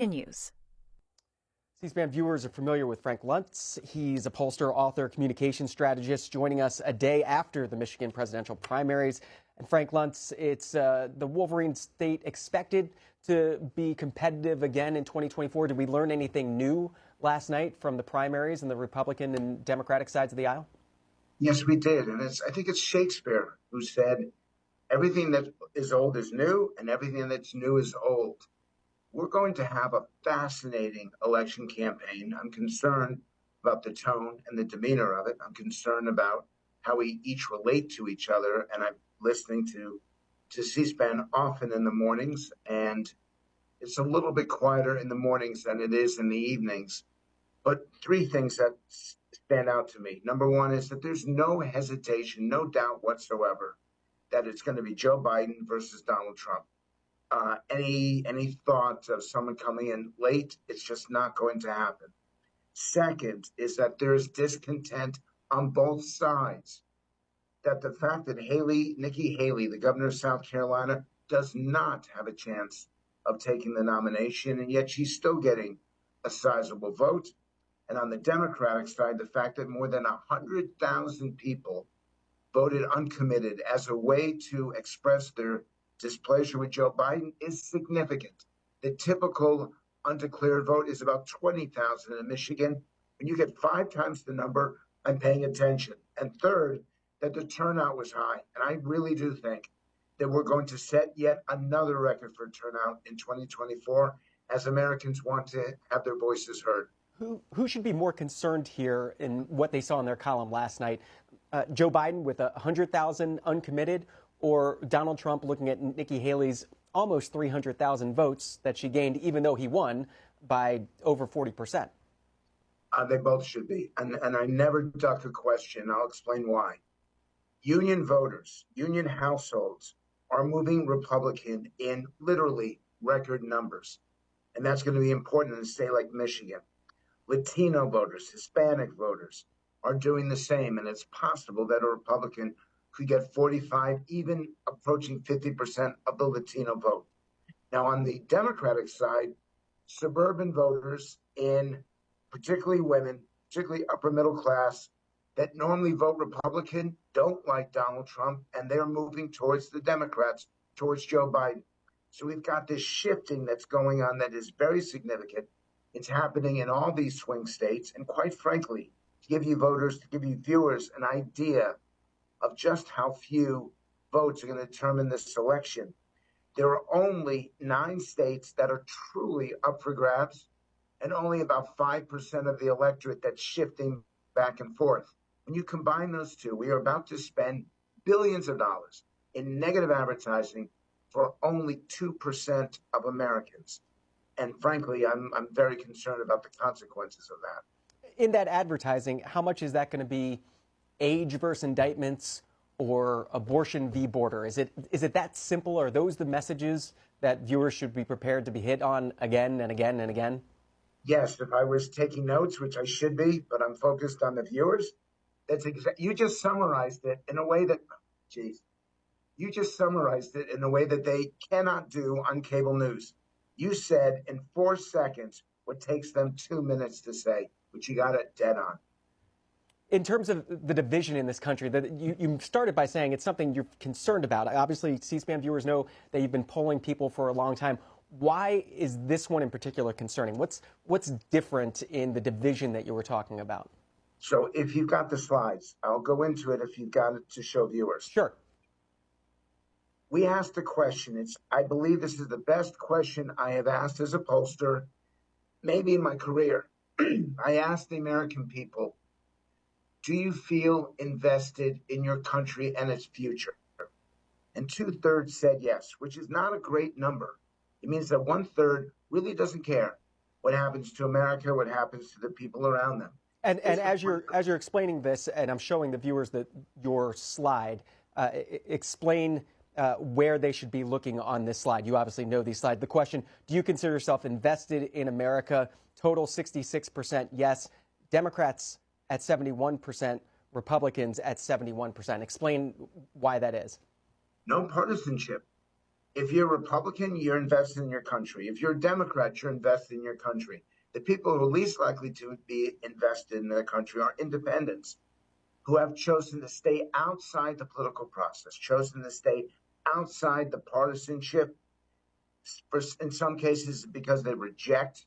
News. C-SPAN viewers are familiar with Frank Luntz. He's a pollster, author, communication strategist, joining us a day after the Michigan presidential primaries. And Frank Luntz, it's the Wolverine state expected to be competitive again in 2024. Did we learn anything new last night from the primaries and the Republican and Democratic sides of the aisle? Yes, we did. And I think it's Shakespeare who said, everything that is old is new and everything that's new is old. We're going to have a fascinating election campaign. I'm concerned about the tone and the demeanor of it. I'm concerned about how we each relate to each other. And I'm listening to C-SPAN often in the mornings, and it's a little bit quieter in the mornings than it is in the evenings. But three things that stand out to me. Number one is that there's no hesitation, no doubt whatsoever that it's going to be Joe Biden versus Donald Trump. Any thought of someone coming in late, it's just not going to happen. Second is that there is discontent on both sides. That the fact that Nikki Haley, the governor of South Carolina, does not have a chance of taking the nomination, and yet she's still getting a sizable vote. And on the Democratic side, the fact that more than 100,000 people voted uncommitted as a way to express their displeasure with Joe Biden is significant. The typical undeclared vote is about 20,000 in Michigan. When you get 5 times the number, I'm paying attention. And third, that the turnout was high. And I really do think that we're going to set yet another record for turnout in 2024 as Americans want to have their voices heard. Who should be more concerned here in what they saw in their column last night? Joe Biden with 100,000 uncommitted, or Donald Trump looking at Nikki Haley's almost 300,000 votes that she gained, even though he won by over 40%? They both should be. And I never duck a question. I'll explain why. Union voters, union households are moving Republican in literally record numbers. And that's going to be important in a state like Michigan. Latino voters, Hispanic voters are doing the same. And it's possible that a Republican could get 45, even approaching 50% of the Latino vote. Now, on the Democratic side, suburban voters, in particularly women, particularly upper middle class, that normally vote Republican, don't like Donald Trump, and they're moving towards the Democrats, towards Joe Biden. So we've got this shifting that's going on that is very significant. It's happening in all these swing states. And quite frankly, to give you viewers an idea of just how few votes are going to determine this election, there are only 9 states that are truly up for grabs, and only about 5% of the electorate that's shifting back and forth. When you combine those two, we are about to spend billions of dollars in negative advertising for only 2% of Americans. And frankly, I'm very concerned about the consequences of that. In that advertising, how much is that going to be age versus indictments or abortion v. border? Is it that simple? Are those the messages that viewers should be prepared to be hit on again and again and again? Yes, if I was taking notes, which I should be, but I'm focused on the viewers, you just summarized it in a way that, you just summarized it in a way that they cannot do on cable news. You said in 4 seconds what takes them 2 minutes to say, but you got it dead on. In terms of the division in this country, that you started by saying it's something you're concerned about. Obviously, C-SPAN viewers know that you've been polling people for a long time. Why is this one in particular concerning? What's different in the division that you were talking about? So if you've got the slides, I'll go into it if you've got it to show viewers. Sure. We asked the question. I believe this is the best question I have asked as a pollster, maybe in my career. I asked the American people, do you feel invested in your country and its future? And 2/3 said yes, which is not a great number. It means that 1/3 really doesn't care what happens to America, what happens to the people around them. And as you're explaining this, and I'm showing the viewers your slide, explain where they should be looking on this slide. You obviously know these slides. The question, do you consider yourself invested in America? Total 66% yes. Democrats at 71%, Republicans at 71%. Explain why that is. No partisanship. If you're a Republican, you're invested in your country. If you're a Democrat, you're invested in your country. The people who are least likely to be invested in their country are independents who have chosen to stay outside the political process, chosen to stay outside the partisanship, in some cases because they reject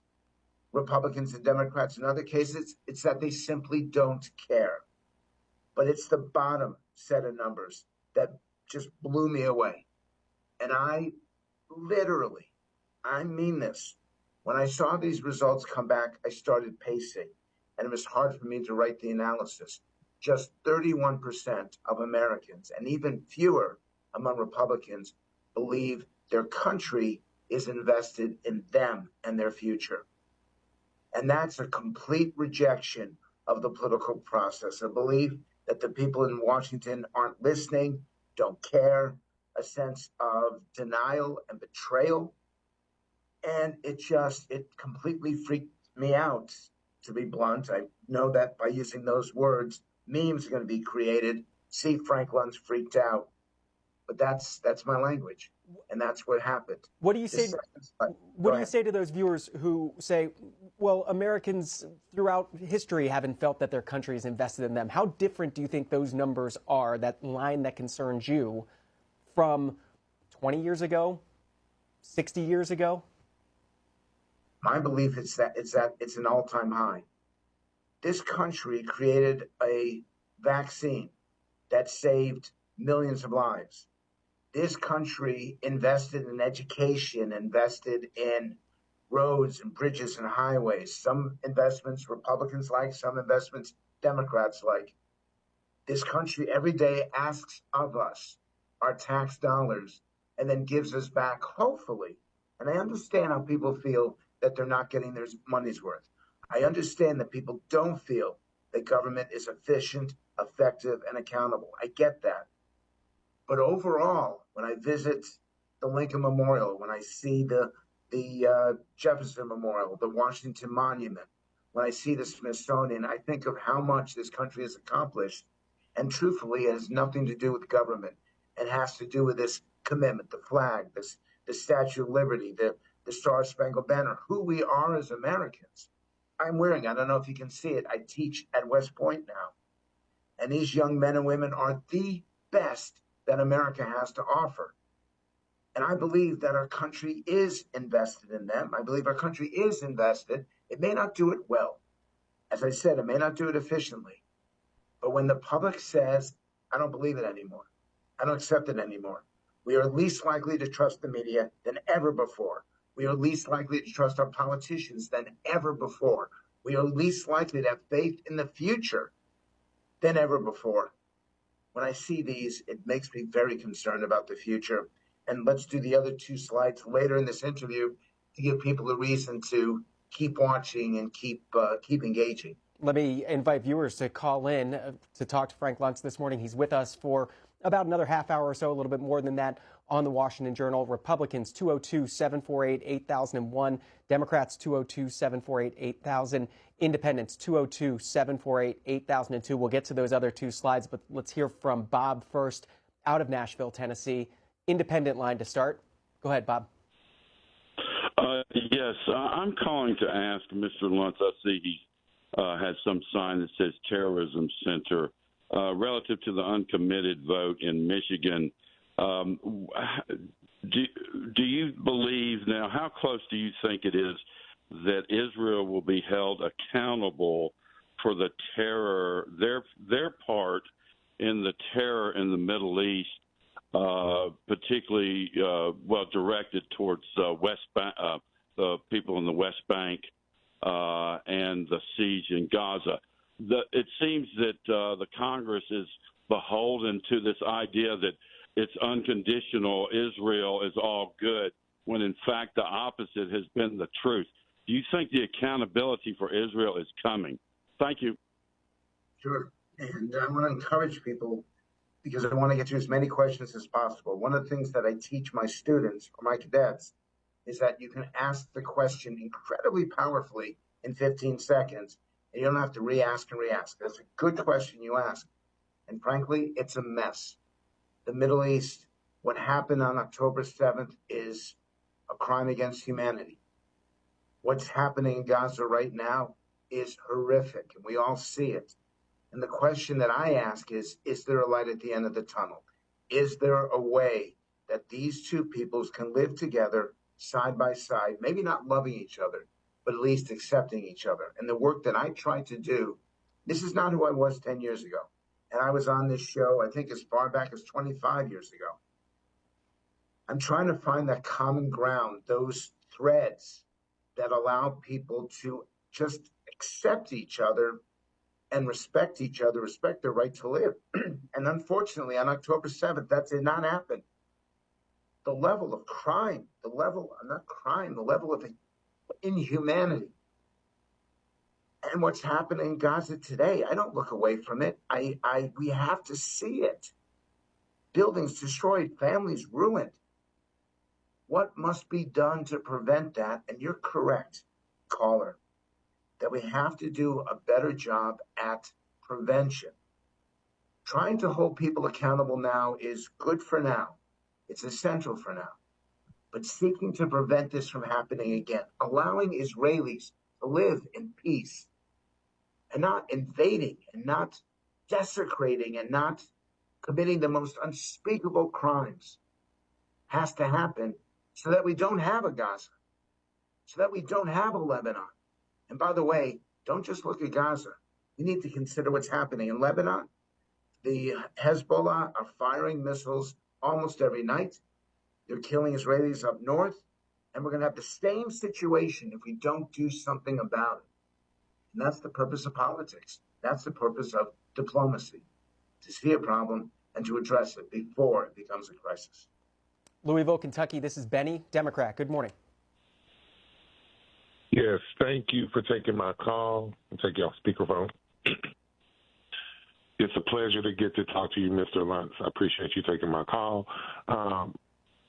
Republicans and Democrats. In other cases, it's that they simply don't care. But it's the bottom set of numbers that just blew me away. And I mean this, when I saw these results come back, I started pacing, and it was hard for me to write the analysis. Just 31% of Americans, and even fewer among Republicans, believe their country is invested in them and their future. And that's a complete rejection of the political process, a belief that the people in Washington aren't listening, don't care, a sense of denial and betrayal. And it completely freaked me out, to be blunt. I know that by using those words, memes are going to be created. See Frank Luntz freaked out. But that's my language. And that's what happened. What do you say? What do you say to those viewers who say, well, Americans throughout history haven't felt that their country is invested in them? How different do you think those numbers are, that line that concerns you, from 20 years ago, 60 years ago? My belief is that it's an all-time high. This country created a vaccine that saved millions of lives. This country invested in education, invested in roads and bridges and highways. Some investments Republicans like, some investments Democrats like. This country every day asks of us our tax dollars and then gives us back, hopefully. And I understand how people feel that they're not getting their money's worth. I understand that people don't feel that government is efficient, effective, and accountable. I get that. But overall, when I visit the Lincoln Memorial, when I see the Jefferson Memorial, the Washington Monument, when I see the Smithsonian, I think of how much this country has accomplished. And truthfully, it has nothing to do with government. It has to do with this commitment, the flag, the Statue of Liberty, the Star-Spangled Banner, who we are as Americans. I'm wearing, I don't know if you can see it, I teach at West Point now. And these young men and women are the best that America has to offer. And I believe that our country is invested in them. I believe our country is invested. It may not do it well. As I said, it may not do it efficiently. But when the public says, I don't believe it anymore, I don't accept it anymore, we are least likely to trust the media than ever before. We are least likely to trust our politicians than ever before. We are least likely to have faith in the future than ever before. When I see these, it makes me very concerned about the future. And let's do the other two slides later in this interview to give people a reason to keep watching and keep engaging. Let me invite viewers to call in to talk to Frank Luntz this morning. He's with us for about another half hour or so, a little bit more than that, on the Washington Journal. Republicans, 202-748-8001. Democrats, 202-748-8000. Independents, 202-748-8002. We'll get to those other two slides, but let's hear from Bob first, out of Nashville, Tennessee. Independent line to start. Go ahead, Bob. Yes, I'm calling to ask Mr. Luntz. I see he has some sign that says Terrorism Center. Relative to the uncommitted vote in Michigan, do you believe now, how close do you think it is that Israel will be held accountable for the terror, their part in the terror in the Middle East, particularly directed towards the people in the West Bank and the siege in Gaza? It seems that the Congress is beholden to this idea that it's unconditional, Israel is all good, when in fact the opposite has been the truth. Do you think the accountability for Israel is coming? Thank you. Sure. And I want to encourage people, because I want to get to as many questions as possible. One of the things that I teach my students or my cadets is that you can ask the question incredibly powerfully in 15 seconds. And you don't have to re-ask and re-ask. That's a good question you ask. And frankly, it's a mess. The Middle East What happened on October 7th is a crime against humanity. What's happening in Gaza right now is horrific, and we all see it. And the question that I ask is there a light at the end of the tunnel? Is there a way that these two peoples can live together side by side, maybe not loving each other, but at least accepting each other? And the work that I try to do, this is not who I was 10 years ago. And I was on this show, I think, as far back as 25 years ago. I'm trying to find that common ground, those threads that allow people to just accept each other and respect each other, respect their right to live. And unfortunately, on October 7th, that did not happen. The level of crime, the level of inhumanity, and what's happening in Gaza today, I don't look away from it. We have to see it. Buildings destroyed, families ruined. What must be done to prevent that? And you're correct, caller, that we have to do a better job at prevention. Trying to hold people accountable now is good for now. It's essential for now. But seeking to prevent this from happening again, allowing Israelis to live in peace and not invading and not desecrating and not committing the most unspeakable crimes has to happen so that we don't have a Gaza, so that we don't have a Lebanon. And by the way, don't just look at Gaza. You need to consider what's happening in Lebanon. The Hezbollah are firing missiles almost every night. They're killing Israelis up north. And we're going to have the same situation if we don't do something about it. And that's the purpose of politics. That's the purpose of diplomacy, to see a problem and to address it before it becomes a crisis. Louisville, Kentucky, this is Benny, Democrat. Good morning. Yes, thank you for taking my call. I'll take you off speakerphone. It's a pleasure to get to talk to you, Mr. Luntz. I appreciate you taking my call.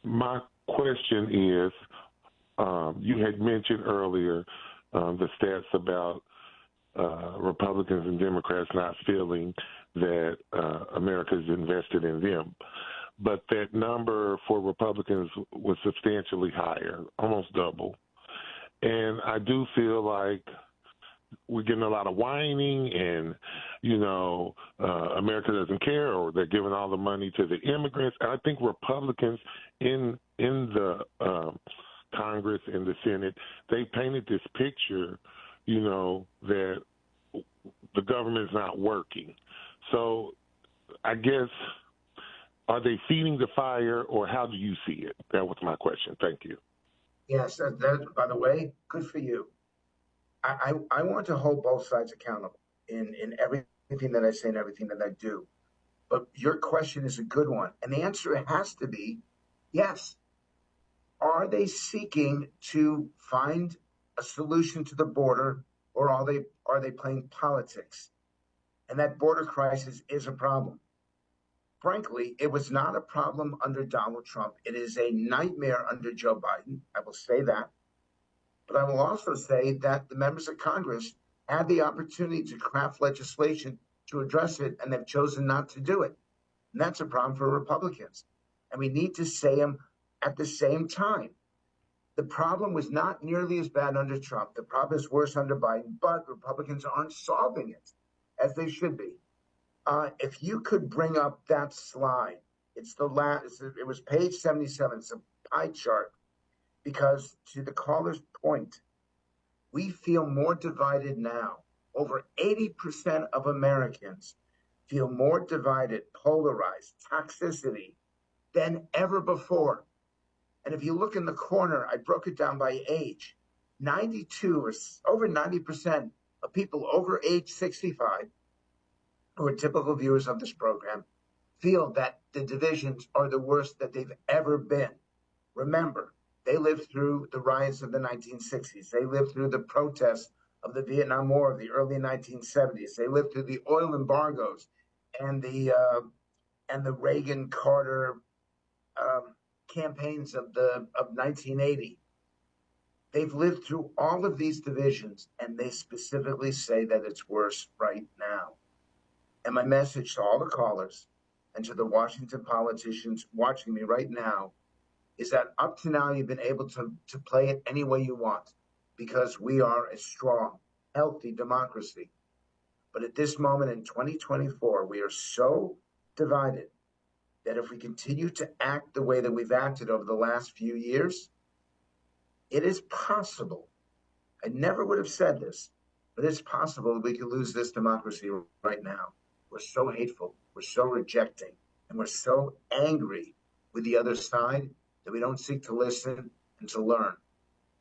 My question is, you had mentioned earlier the stats about Republicans and Democrats not feeling that America's invested in them. But that number for Republicans was substantially higher, almost double. And I do feel like we're getting a lot of whining and, America doesn't care, or they're giving all the money to the immigrants. And I think Republicans in the Congress and the Senate, they painted this picture, that the government's not working. So I guess, are they feeding the fire, or how do you see it? That was my question. Thank you. Yes, by the way, good for you. I want to hold both sides accountable in everything that I say and everything that I do. But your question is a good one. And the answer has to be yes. Are they seeking to find a solution to the border, or are they playing politics? And that border crisis is a problem. Frankly, it was not a problem under Donald Trump. It is a nightmare under Joe Biden. I will say that. But I will also say that the members of Congress had the opportunity to craft legislation to address it, and they've chosen not to do it. And that's a problem for Republicans. And we need to say them at the same time. The problem was not nearly as bad under Trump. The problem is worse under Biden, but Republicans aren't solving it as they should be. If you could bring up that slide, it's the last. It was page 77. It's a pie chart, because to the caller's point, we feel more divided now. Over 80% of Americans feel more divided, polarized, toxicity than ever before. And if you look in the corner, I broke it down by age. 92 or over 90% of people over age 65, who are typical viewers of this program, feel that the divisions are the worst that they've ever been. Remember, they lived through the riots of the 1960s. They lived through the protests of the Vietnam War of the early 1970s. They lived through the oil embargoes and the Reagan-Carter campaigns of 1980. They've lived through all of these divisions, and they specifically say that it's worse right now. And my message to all the callers and to the Washington politicians watching me right now is that up to now you've been able to play it any way you want because we are a strong, healthy democracy. But at this moment in 2024, we are so divided that if we continue to act the way that we've acted over the last few years, it is possible. I never would have said this, but it's possible that we could lose this democracy right now. We're so hateful, we're so rejecting, and we're so angry with the other side that we don't seek to listen and to learn.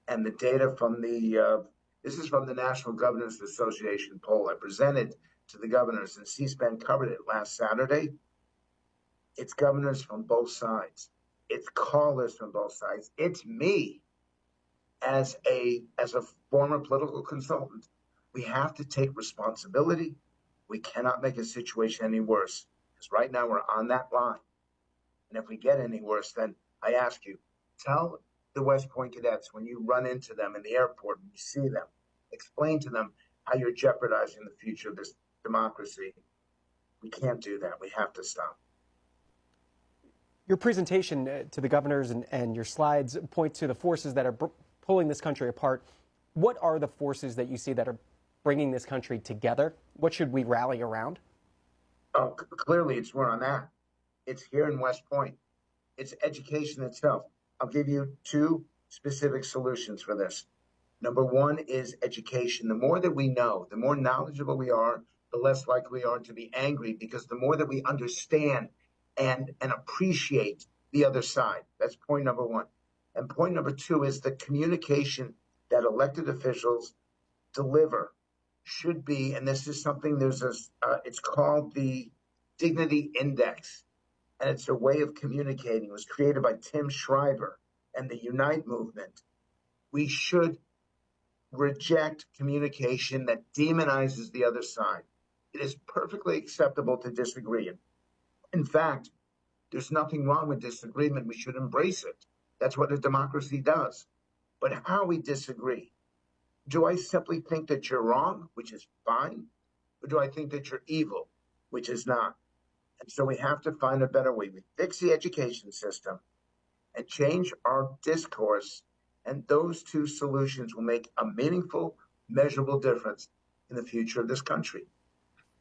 And the data from this is from the National Governors Association poll I presented to the governors, and C-SPAN covered it last Saturday. It's governors from both sides. It's callers from both sides. It's me as a former political consultant. We have to take responsibility. We cannot make a situation any worse because right now we're on that line. And if we get any worse, then I ask you, tell the West Point cadets when you run into them in the airport and you see them, explain to them how you're jeopardizing the future of this democracy. We can't do that. We have to stop. Your presentation to the governors and your slides point to the forces that are pulling this country apart. What are the forces that you see that are bringing this country together? What should we rally around? Oh, clearly it's more on that. It's here in West Point. It's education itself. I'll give you two specific solutions for this. Number one is education. The more that we know, the more knowledgeable we are, the less likely we are to be angry because the more that we understand and appreciate the other side. That's point number one. And point number two is the communication that elected officials deliver should be, and this is something, it's called the Dignity Index, and it's a way of communicating. It was created by Tim Schreiber and the Unite movement. We should reject communication that demonizes the other side. It is perfectly acceptable to disagree. In fact, there's nothing wrong with disagreement. We should embrace it. That's what a democracy does. But how we disagree. Do I simply think that you're wrong, which is fine? Or do I think that you're evil, which is not? And so we have to find a better way. We fix the education system and change our discourse, and those two solutions will make a meaningful, measurable difference in the future of this country.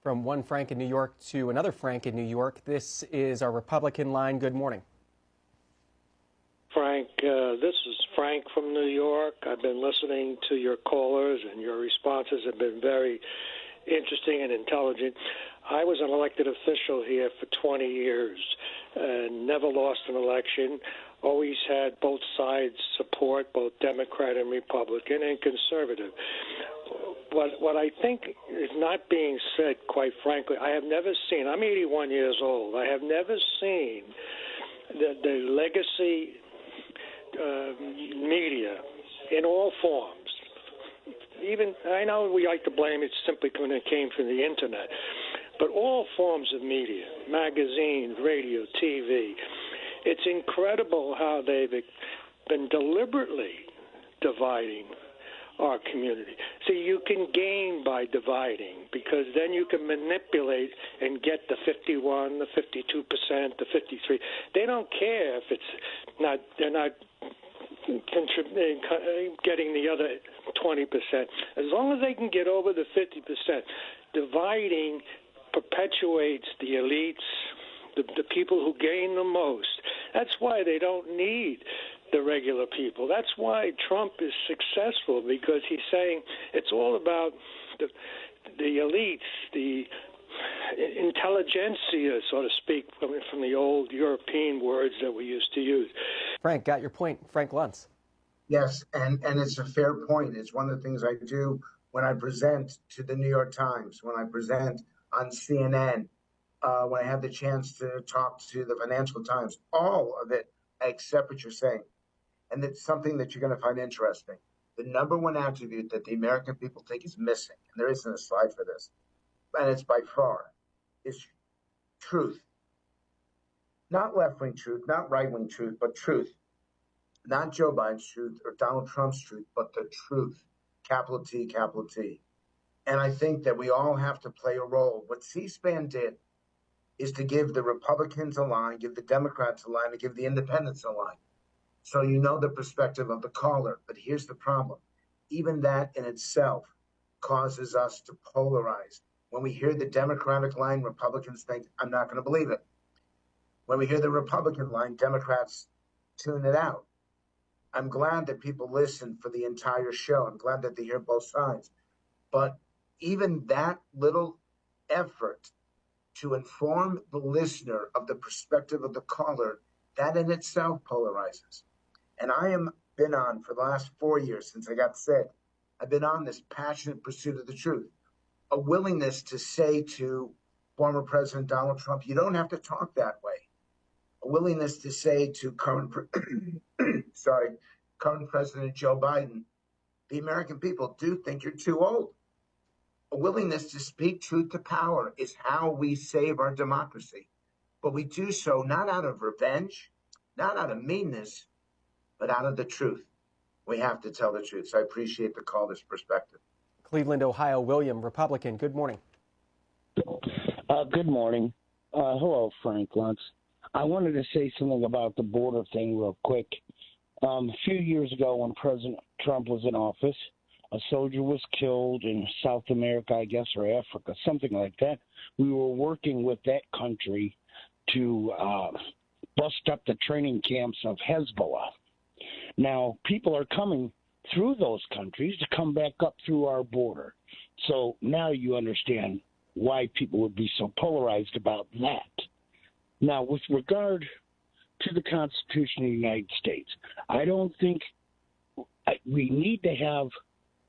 From one Frank in New York to another Frank in New York, this is our Republican line. Good morning. Frank, this is Frank from New York. I've been listening to your callers, and your responses have been very interesting and intelligent. I was an elected official here for 20 years and never lost an election, always had both sides support, both Democrat and Republican and conservative. What I think is not being said, quite frankly, I have never seen, I'm 81 years old, I have never seen the legacy media in all forms. Even, I know we like to blame it simply when it came from the internet, but all forms of media, magazines, radio, TV, it's incredible how they've been deliberately dividing our community. See, you can gain by dividing because then you can manipulate and get the 51, the 52%, the 53. They don't care if it's not, they're not getting the other 20%. As long as they can get over the 50%, dividing perpetuates the elites, the people who gain the most. That's why they don't need the regular people. That's why Trump is successful, because he's saying it's all about the elites, the intelligentsia, so to speak, from the old European words that we used to use. Frank, got your point. Frank Luntz. Yes, and it's a fair point. It's one of the things I do when I present to the New York Times, when I present on CNN, when I have the chance to talk to the Financial Times, all of it, I accept what you're saying. And it's something that you're going to find interesting. The number one attribute that the American people think is missing, and there isn't a slide for this, and it's by far, is truth. Not left-wing truth, not right-wing truth, but truth. Not Joe Biden's truth or Donald Trump's truth, but the truth. Capital T, capital T. And I think that we all have to play a role. What C-SPAN did is to give the Republicans a line, give the Democrats a line, and give the independents a line. So you know the perspective of the caller. But here's the problem. Even that in itself causes us to polarize. When we hear the Democratic line, Republicans think, I'm not going to believe it. When we hear the Republican line, Democrats tune it out. I'm glad that people listen for the entire show. I'm glad that they hear both sides. But even that little effort to inform the listener of the perspective of the caller, that in itself polarizes. And I have been on for the last 4 years since I got sick. I've been on this passionate pursuit of the truth, a willingness to say to former President Donald Trump, you don't have to talk that way. A willingness to say to current President Joe Biden, the American people do think you're too old. A willingness to speak truth to power is how we save our democracy. But we do so not out of revenge, not out of meanness, but out of the truth. We have to tell the truth. So I appreciate the caller's perspective. Cleveland, Ohio, William, Republican. Good morning. Good morning. Hello, Frank Luntz. I wanted to say something about the border thing real quick. A few years ago when President Trump was in office, a soldier was killed in South America, I guess, or Africa, something like that. We were working with that country to bust up the training camps of Hezbollah. Now, people are coming through those countries to come back up through our border. So now you understand why people would be so polarized about that. Now, with regard to the Constitution of the United States, I don't think we need to have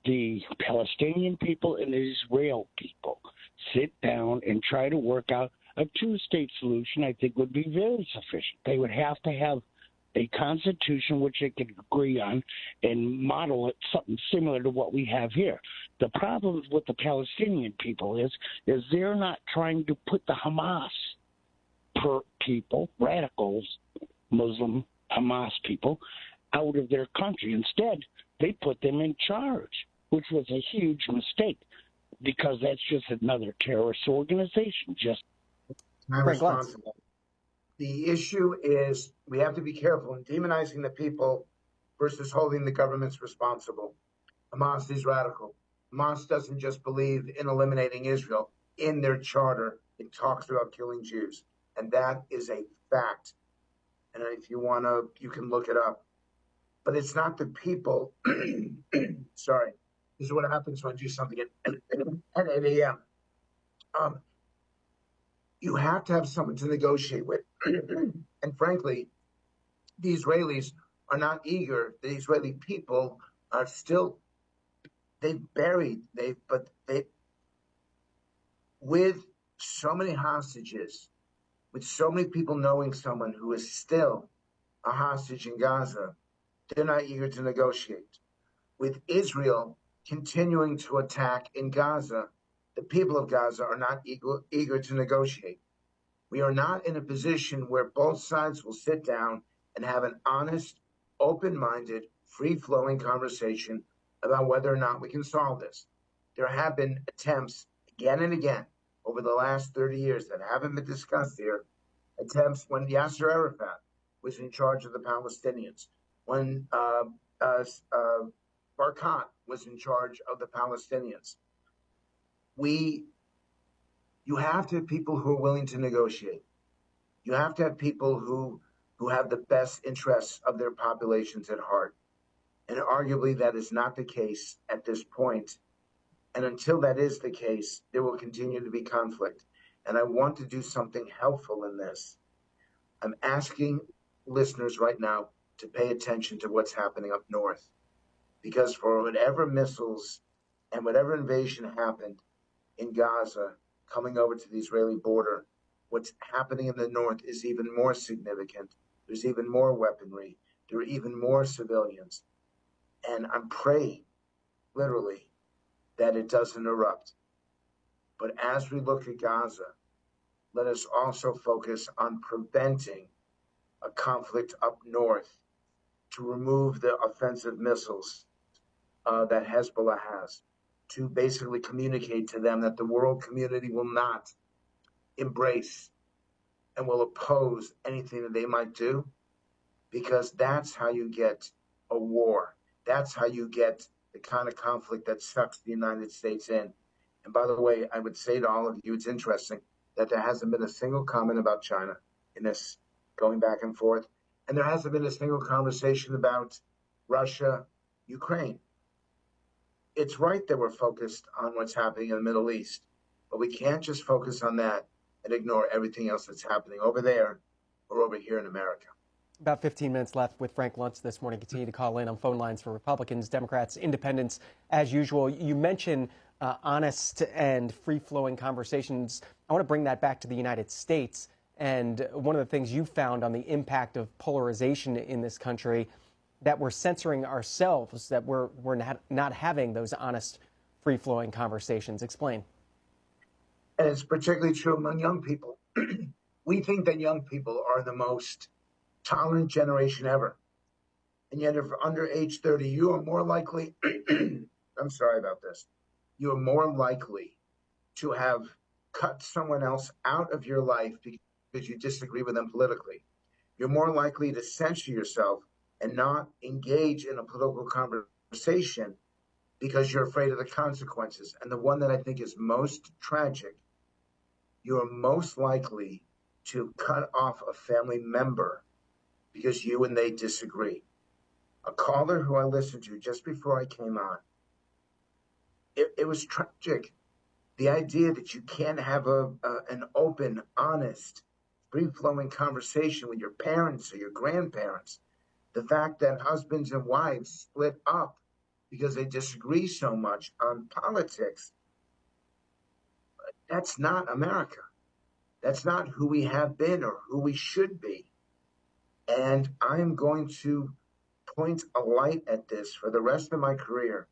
the Palestinian people and the Israel people sit down and try to work out a two-state solution. I think would be very sufficient. They would have to have a constitution which they could agree on and model it something similar to what we have here. The problem with the Palestinian people is they're not trying to put the Hamas people, radicals, Muslim Hamas people, out of their country. Instead, they put them in charge, which was a huge mistake because that's just another terrorist organization. I'm responsible. The issue is we have to be careful in demonizing the people versus holding the governments responsible. Hamas is radical. Hamas doesn't just believe in eliminating Israel. In their charter, it talks about killing Jews. And that is a fact. And if you want to, you can look it up. But it's not the people. Sorry. This is what happens when I do something at 8 a.m. You have to have someone to negotiate with. And frankly, the Israelis are not eager. The Israeli people are still, with so many hostages, with so many people knowing someone who is still a hostage in Gaza, they're not eager to negotiate. With Israel continuing to attack in Gaza, the people of Gaza are not eager to negotiate. We are not in a position where both sides will sit down and have an honest, open-minded, free-flowing conversation about whether or not we can solve this. There have been attempts again and again over the last 30 years that haven't been discussed here, attempts when Yasser Arafat was in charge of the Palestinians, when Barkat was in charge of the Palestinians. You have to have people who are willing to negotiate. You have to have people who have the best interests of their populations at heart. And arguably that is not the case at this point. And until that is the case, there will continue to be conflict. And I want to do something helpful in this. I'm asking listeners right now to pay attention to what's happening up north. Because for whatever missiles and whatever invasion happened in Gaza, coming over to the Israeli border, what's happening in the north is even more significant. There's even more weaponry. There are even more civilians. And I'm praying, literally, that it doesn't erupt. But as we look at Gaza, let us also focus on preventing a conflict up north to remove the offensive missiles that Hezbollah has, to basically communicate to them that the world community will not embrace and will oppose anything that they might do, because that's how you get a war. That's how you get the kind of conflict that sucks the United States in. And by the way, I would say to all of you, it's interesting that there hasn't been a single comment about China in this going back and forth. And there hasn't been a single conversation about Russia, Ukraine. It's right that we're focused on what's happening in the Middle East, but we can't just focus on that and ignore everything else that's happening over there or over here in America. About 15 minutes left with Frank Luntz this morning. Continue to call in on phone lines for Republicans, Democrats, Independents, as usual. You mentioned honest and free-flowing conversations. I want to bring that back to the United States. And one of the things you found on the impact of polarization in this country, that we're censoring ourselves, that we're not having those honest, free-flowing conversations. Explain. And it's particularly true among young people. We think that young people are the most tolerant generation ever. And yet, if under age 30, you are more likely, I'm sorry about this, you are more likely to have cut someone else out of your life because you disagree with them politically. You're more likely to censor yourself and not engage in a political conversation because you're afraid of the consequences. And the one that I think is most tragic, you are most likely to cut off a family member because you and they disagree. A caller who I listened to just before I came on, it was tragic. The idea that you can't have an open, honest, free-flowing conversation with your parents or your grandparents. The fact that husbands and wives split up because they disagree so much on politics, that's not America. That's not who we have been or who we should be. And I am going to point a light at this for the rest of my career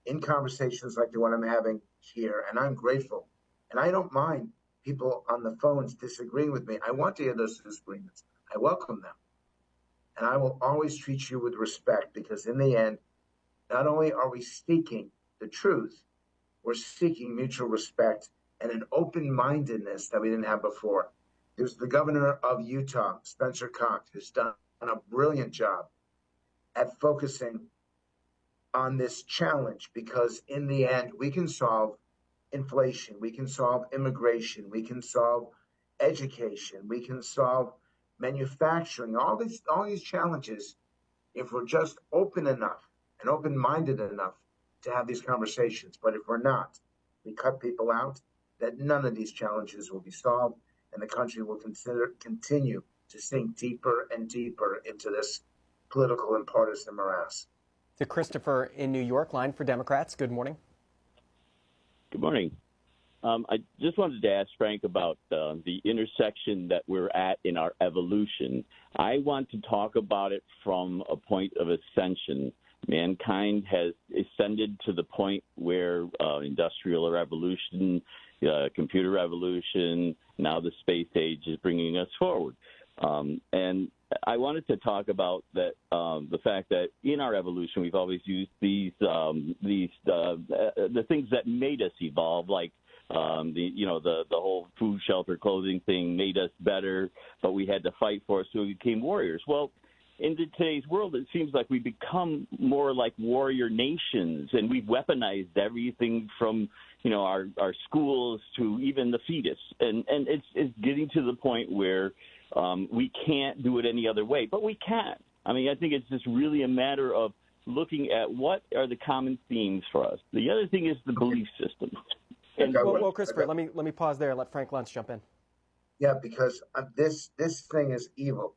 in conversations like the one I'm having here. And I'm grateful. And I don't mind people on the phones disagreeing with me. I want to hear those disagreements. I welcome them. And I will always treat you with respect, because in the end, not only are we seeking the truth, we're seeking mutual respect and an open-mindedness that we didn't have before. There's the governor of Utah, Spencer Cox, who's done a brilliant job at focusing on this challenge, because in the end, we can solve inflation, we can solve immigration, we can solve education, we can solve manufacturing, all these challenges, if we're just open enough and open-minded enough to have these conversations. But if we're not, we cut people out, that none of these challenges will be solved, and the country will continue to sink deeper and deeper into this political and partisan morass. To Christopher in New York, line for Democrats. Good morning. Good morning. I just wanted to ask Frank about the intersection that we're at in our evolution. I want to talk about it from a point of ascension. Mankind has ascended to the point where industrial revolution, computer revolution, now the space age is bringing us forward. And I wanted to talk about that the fact that in our evolution we've always used the things that made us evolve, like the whole food, shelter, clothing thing made us better, but we had to fight for it, so we became warriors. Well, in today's world, it seems like we become more like warrior nations, and we've weaponized everything from our schools to even the fetus, and it's getting to the point where we can't do it any other way, but we can. I mean, I think it's just really a matter of looking at what are the common themes for us. The other thing is the belief system. And well, Christopher, let me pause there and let Frank Luntz jump in. Yeah, because this thing is evil.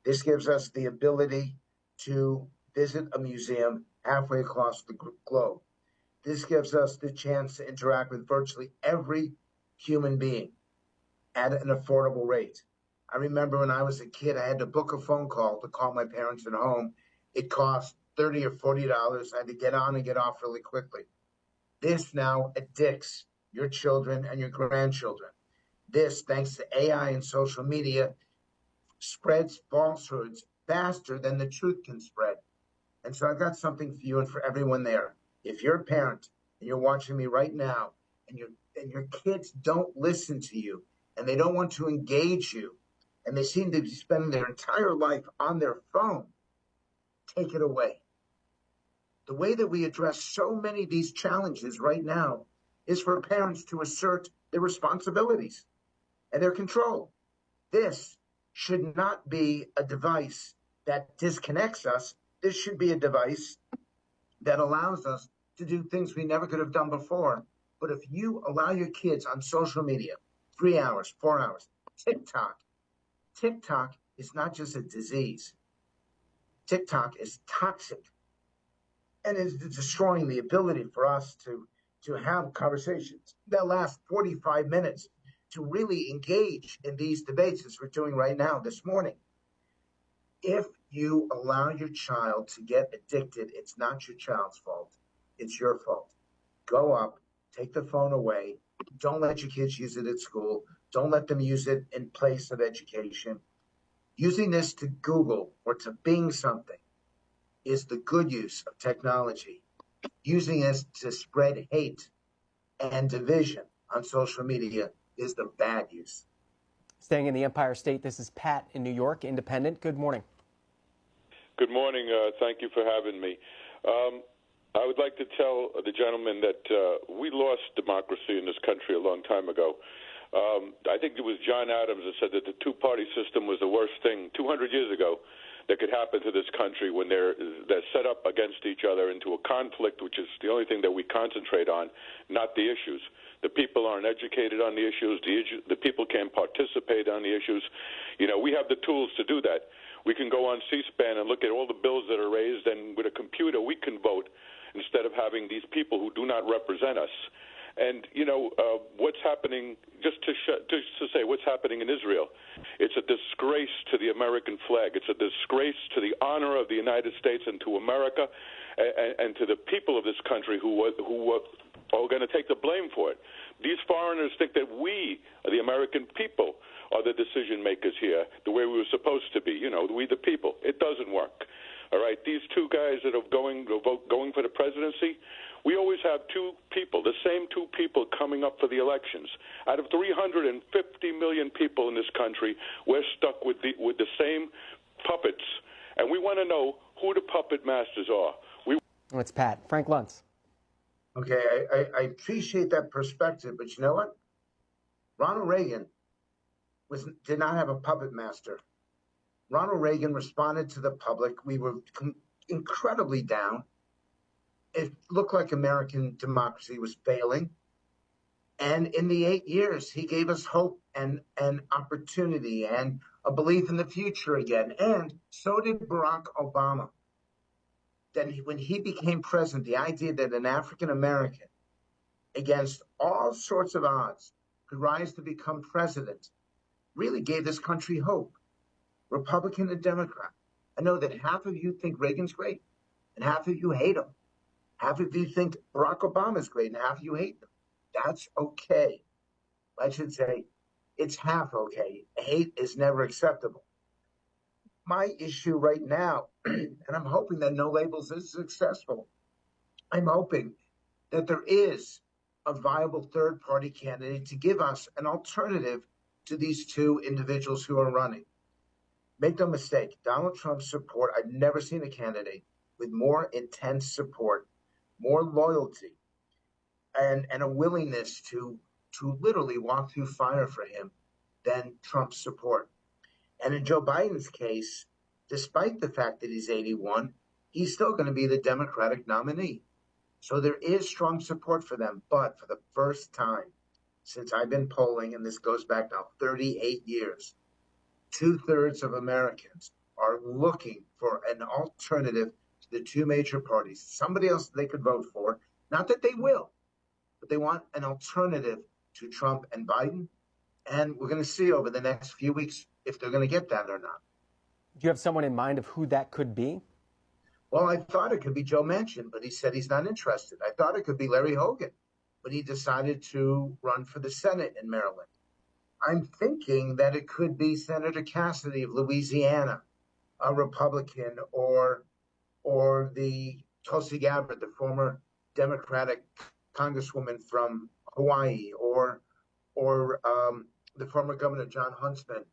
This gives us the ability to visit a museum halfway across the globe. This gives us the chance to interact with virtually every human being at an affordable rate. I remember when I was a kid, I had to book a phone call to call my parents at home. It cost $30 or $40. I had to get on and get off really quickly. This now addicts your children and your grandchildren. This, thanks to AI and social media, spreads falsehoods faster than the truth can spread. And so I've got something for you and for everyone there. If you're a parent and you're watching me right now, and your kids don't listen to you and they don't want to engage you and they seem to be spending their entire life on their phone. Take it away. The way that we address so many of these challenges right now is for parents to assert their responsibilities and their control. This should not be a device that disconnects us. This should be a device that allows us to do things we never could have done before. But if you allow your kids on social media 3 hours, 4 hours, TikTok is not just a disease. TikTok is toxic and is destroying the ability for us to have conversations that last 45 minutes, to really engage in these debates as we're doing right now this morning. If you allow your child to get addicted, it's not your child's fault. It's your fault. Go up, take the phone away. Don't let your kids use it at school. Don't let them use it in place of education. Using this to Google or to Bing something is the good use of technology. Using this to spread hate and division on social media is the bad use. Staying in the Empire State, this is Pat in New York, independent. Good morning. Good morning. Thank you for having me. I would like to tell the gentleman that we lost democracy in this country a long time ago. I think it was John Adams that said that the two-party system was the worst thing 200 years ago that could happen to this country when they're set up against each other into a conflict, which is the only thing that we concentrate on, not the issues. The people aren't educated on the issues. The people can't participate on the issues. You know, we have the tools to do that. We can go on C-SPAN and look at all the bills that are raised, and with a computer we can vote instead of having these people who do not represent us. And, you know, what's happening, just to say what's happening in Israel, it's a disgrace to the American flag. It's a disgrace to the honor of the United States and to America and to the people of this country who are going to take the blame for it. These foreigners think that we, the American people, are the decision makers here, the way we were supposed to be, you know, we the people. It doesn't work. All right, these two guys that are going for the presidency, we always have two people, the same two people coming up for the elections. Out of 350 million people in this country, we're stuck with the same puppets, and we want to know who the puppet masters are. It's Pat. Frank Luntz. Okay, I appreciate that perspective, but you know what? Ronald Reagan did not have a puppet master. Ronald Reagan responded to the public. We were incredibly down. It looked like American democracy was failing. And in the 8 years, he gave us hope and opportunity and a belief in the future again. And so did Barack Obama. Then when he became president, the idea that an African American, against all sorts of odds, could rise to become president really gave this country hope. Republican and Democrat. I know that half of you think Reagan's great, and half of you hate him. Half of you think Barack Obama's great, and half of you hate them. That's okay. I should say it's half okay. Hate is never acceptable. My issue right now, and I'm hoping that No Labels is successful, I'm hoping that there is a viable third-party candidate to give us an alternative to these two individuals who are running. Make no mistake, Donald Trump's support, I've never seen a candidate with more intense support, more loyalty, and a willingness to literally walk through fire for him than Trump's support. And in Joe Biden's case, despite the fact that he's 81, he's still going to be the Democratic nominee. So there is strong support for them. But for the first time since I've been polling, and this goes back now 38 years, 2/3 of Americans are looking for an alternative to the two major parties, somebody else they could vote for. Not that they will, but they want an alternative to Trump and Biden. And we're going to see over the next few weeks if they're going to get that or not. Do you have someone in mind of who that could be? Well, I thought it could be Joe Manchin, but he said he's not interested. I thought it could be Larry Hogan, but he decided to run for the Senate in Maryland. I'm thinking that it could be Senator Cassidy of Louisiana, a Republican, or the Tulsi Gabbard, the former Democratic Congresswoman from Hawaii, or the former Governor John Huntsman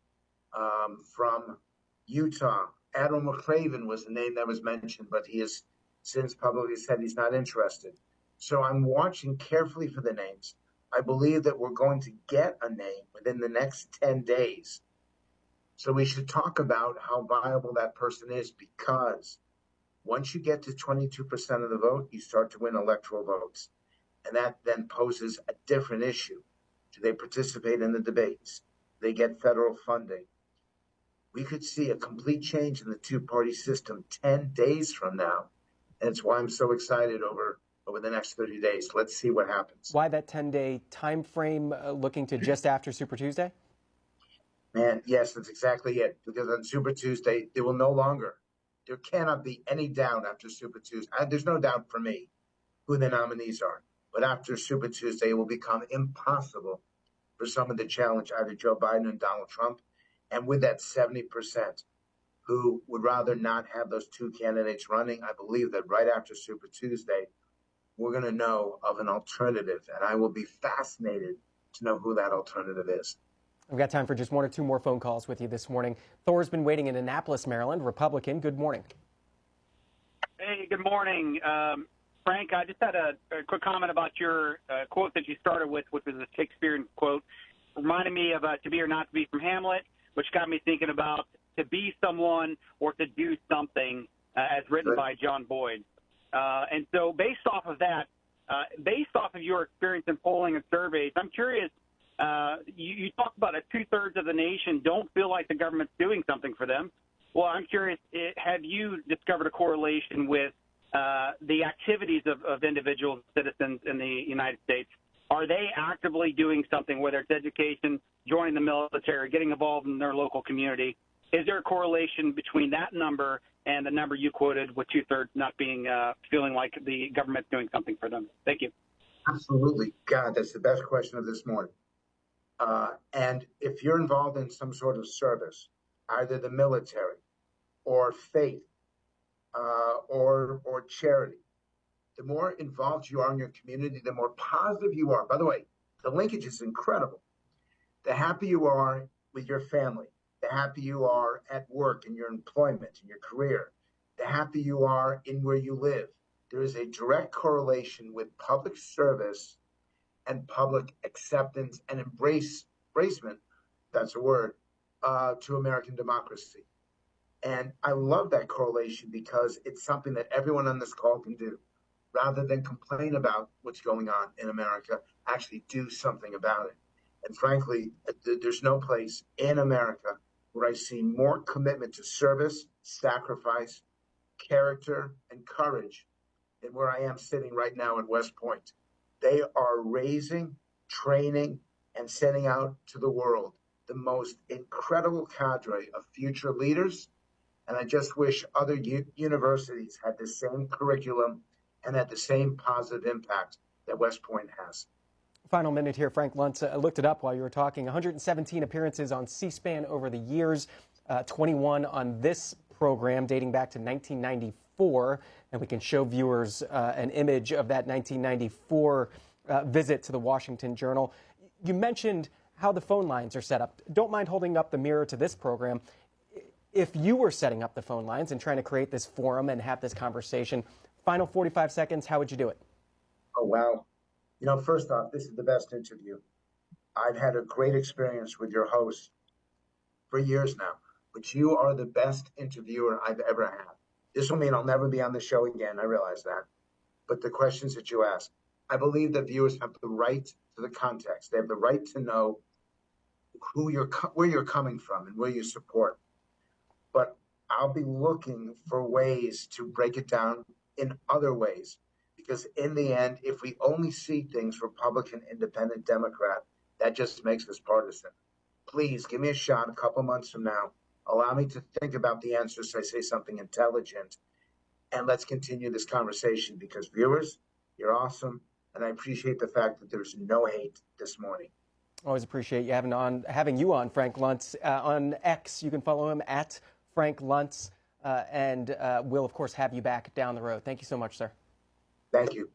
from Utah. Admiral McRaven was the name that was mentioned, but he has since publicly said he's not interested. So I'm watching carefully for the names. I believe that we're going to get a name within the next 10 days. So we should talk about how viable that person is, because once you get to 22% of the vote, you start to win electoral votes. And that then poses a different issue. Do they participate in the debates? Do they get federal funding? We could see a complete change in the two-party system 10 days from now. And it's why I'm so excited over the next 30 days. Let's see what happens. Why that 10-day time frame, looking to just after Super Tuesday? Man, yes, that's exactly it. Because on Super Tuesday, there cannot be any doubt after Super Tuesday. There's no doubt for me who the nominees are. But after Super Tuesday, it will become impossible for someone to challenge either Joe Biden and Donald Trump. And with that 70% who would rather not have those two candidates running, I believe that right after Super Tuesday, we're going to know of an alternative. And I will be fascinated to know who that alternative is. We've got time for just one or two more phone calls with you this morning. Thor's been waiting in Annapolis, Maryland, Republican. Good morning. Hey, good morning. Frank, I just had a quick comment about your quote that you started with, which was a Shakespearean quote. Reminded me of To Be or Not to Be from Hamlet, which got me thinking about to be someone or to do something, as written by John Boyd. And so based off of that, based off of your experience in polling and surveys, I'm curious, you talked about 2/3 of the nation don't feel like the government's doing something for them. Well, I'm curious, have you discovered a correlation with the activities of individual citizens in the United States? Are they actively doing something, whether it's education, joining the military, getting involved in their local community? Is there a correlation between that number and the number you quoted with 2/3 not being feeling like the government's doing something for them? Thank you. Absolutely. God, that's the best question of this morning. And if you're involved in some sort of service, either the military or faith or charity, the more involved you are in your community, the more positive you are. By the way, the linkage is incredible. The happier you are with your family, the happier you are at work, in your employment, in your career, the happier you are in where you live. There is a direct correlation with public service and public acceptance and embracement, that's a word, to American democracy. And I love that correlation because it's something that everyone on this call can do. Rather than complain about what's going on in America, actually do something about it. And frankly, there's no place in America where I see more commitment to service, sacrifice, character, and courage than where I am sitting right now at West Point. They are raising, training, and sending out to the world the most incredible cadre of future leaders. And I just wish other universities had the same curriculum and had the same positive impact that West Point has. Final minute here, Frank Luntz. I looked it up while you were talking. 117 appearances on C-SPAN over the years, 21 on this program dating back to 1994. And we can show viewers an image of that 1994 visit to the Washington Journal. You mentioned how the phone lines are set up. Don't mind holding up the mirror to this program. If you were setting up the phone lines and trying to create this forum and have this conversation, final 45 seconds, how would you do it? Oh, wow. You know, first off, this is the best interview. I've had a great experience with your host for years now, but you are the best interviewer I've ever had. This will mean I'll never be on the show again. I realize that. But the questions that you ask, I believe that viewers have the right to the context. They have the right to know where you're coming from and where you support. But I'll be looking for ways to break it down in other ways. Because in the end, if we only see things Republican, Independent, Democrat, that just makes us partisan. Please give me a shot a couple months from now. Allow me to think about the answers so I say something intelligent. And let's continue this conversation because viewers, you're awesome. And I appreciate the fact that there's no hate this morning. Always appreciate you having you on, Frank Luntz. On X, you can follow him at Frank Luntz. And we'll, of course, have you back down the road. Thank you so much, sir. Thank you.